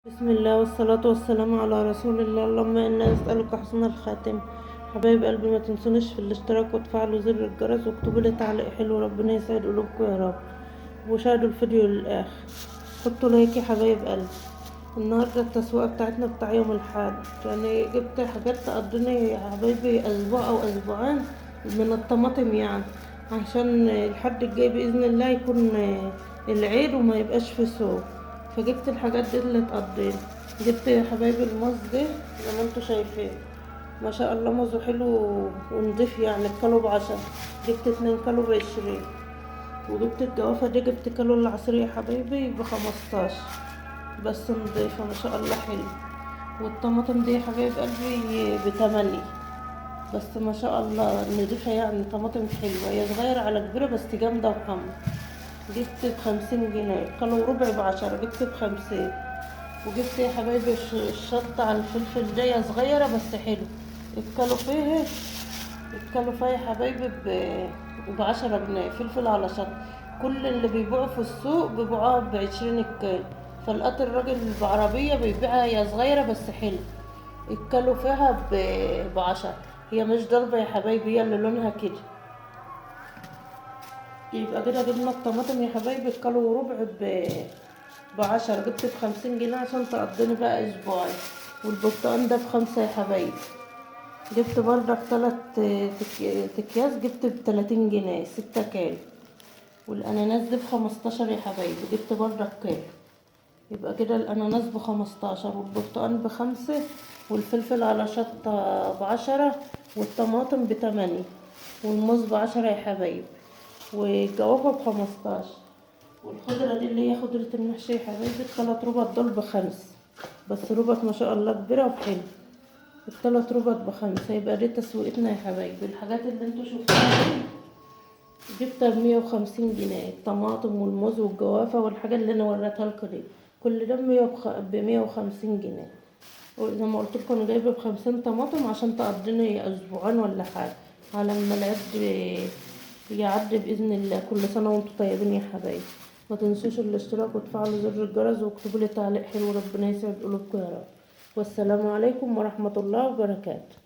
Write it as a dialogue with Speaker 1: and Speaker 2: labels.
Speaker 1: بسم الله والصلاة والسلام على رسول الله. اللهم إنا نسألك حسن الخاتم. حبايب قلبي، ما تنسونيش في الاشتراك وتفعلوا زر الجرس واكتبوا لي تعليق حلو. ربنا يسعد قلوبكم يا رب، وشاهدوا الفيديو للآخر. حطوا لايك يا حبايب قلبي. النهاردة التسويقة بتاعتنا بتاع يوم الأحد، يعني جبت حاجات تقضيني يا حبايبي أسبوع أو أسبوعين من الطماطم، يعني عشان الحد الجاي بإذن الله يكون العيد وما يبقاش في سوق. فجبت الحاجات دي اللي تقضيني. جبت يا حبايبي الموز ده زي ما انتوا شايفين، ما شاء الله موزه حلو ونضيف، يعني الكيلو ب10. جبت 2 كيلو ب20. وجبت الجوافة دي، جبت كيلو العصير يا حبايبي ب15، بس نضيفة ما شاء الله حلو. والطماطم دي يا حبايب قلبي ب8، بس ما شاء الله نضيفة، يعني طماطم حلوة، هي صغيرة على كبيرة بس جامدة وحمرا. جبت ب50 جنيه، كيلو وربع ب10، جبت ب50. وجبت يا حبايبي الشطة على الفلفل دي صغيرة بس حلو. الكيلو فيه يا حبايبي ب10 جنيه، فلفل على شطة. كل اللي بيبيعوا في السوق بيبيعوها ب20 الكيلو، فلقيت الراجل بعربية بيبيعها، هي صغيرة بس حلو. الكيلو فيها ب10. هي مش ضربة يا حبايبي، هي اللي لونها كده. يبقى كده جبنا الطماطم يا حبايبي الكيلو وربع ب10، جبت ب50 جنيه عشان تقضيني بقى اسبوعين. والبرتقال ده ب5 يا حبايبي. جبت بردك 3 جبت ب30 جنيه 6 كيلو. والاناناس ده ب15 يا حبايبي، جبت بردك كيلو. يبقى كده الاناناس ب15 والبرتقال ب5 والفلفل على شطة ب10 والطماطم ب8 والموز ب10 يا حبايبي. والجوافة ب15. والخضرة دي اللي هي خضرة المحشي يا حبايبي، التلات ربط دول ب5، بس ربط ما شاء الله كبيرة وحلو. التلات ربط ب5. يبقى دي تسويقتنا يا حبايبي. الحاجات اللي انتوا شفتوها دي جبتها ب150 جنيه، الطماطم والموز والجوافة والحاجة اللي انا وريتها لكم دي، كل ده ب150 جنيه. وزي ما قلت لكم انا جايبه ب50 طماطم عشان تقضيني اسبوعين ولا حاجة، على ما العيد يعدي باذن الله. كل سنة وانتم طيبين يا حبايبي. ما تنسوش الاشتراك وتفعلوا زر الجرس واكتبوا لي تعليق حلو. ربنا يسعد قلوبكم يا رب. والسلام عليكم ورحمة الله وبركاته.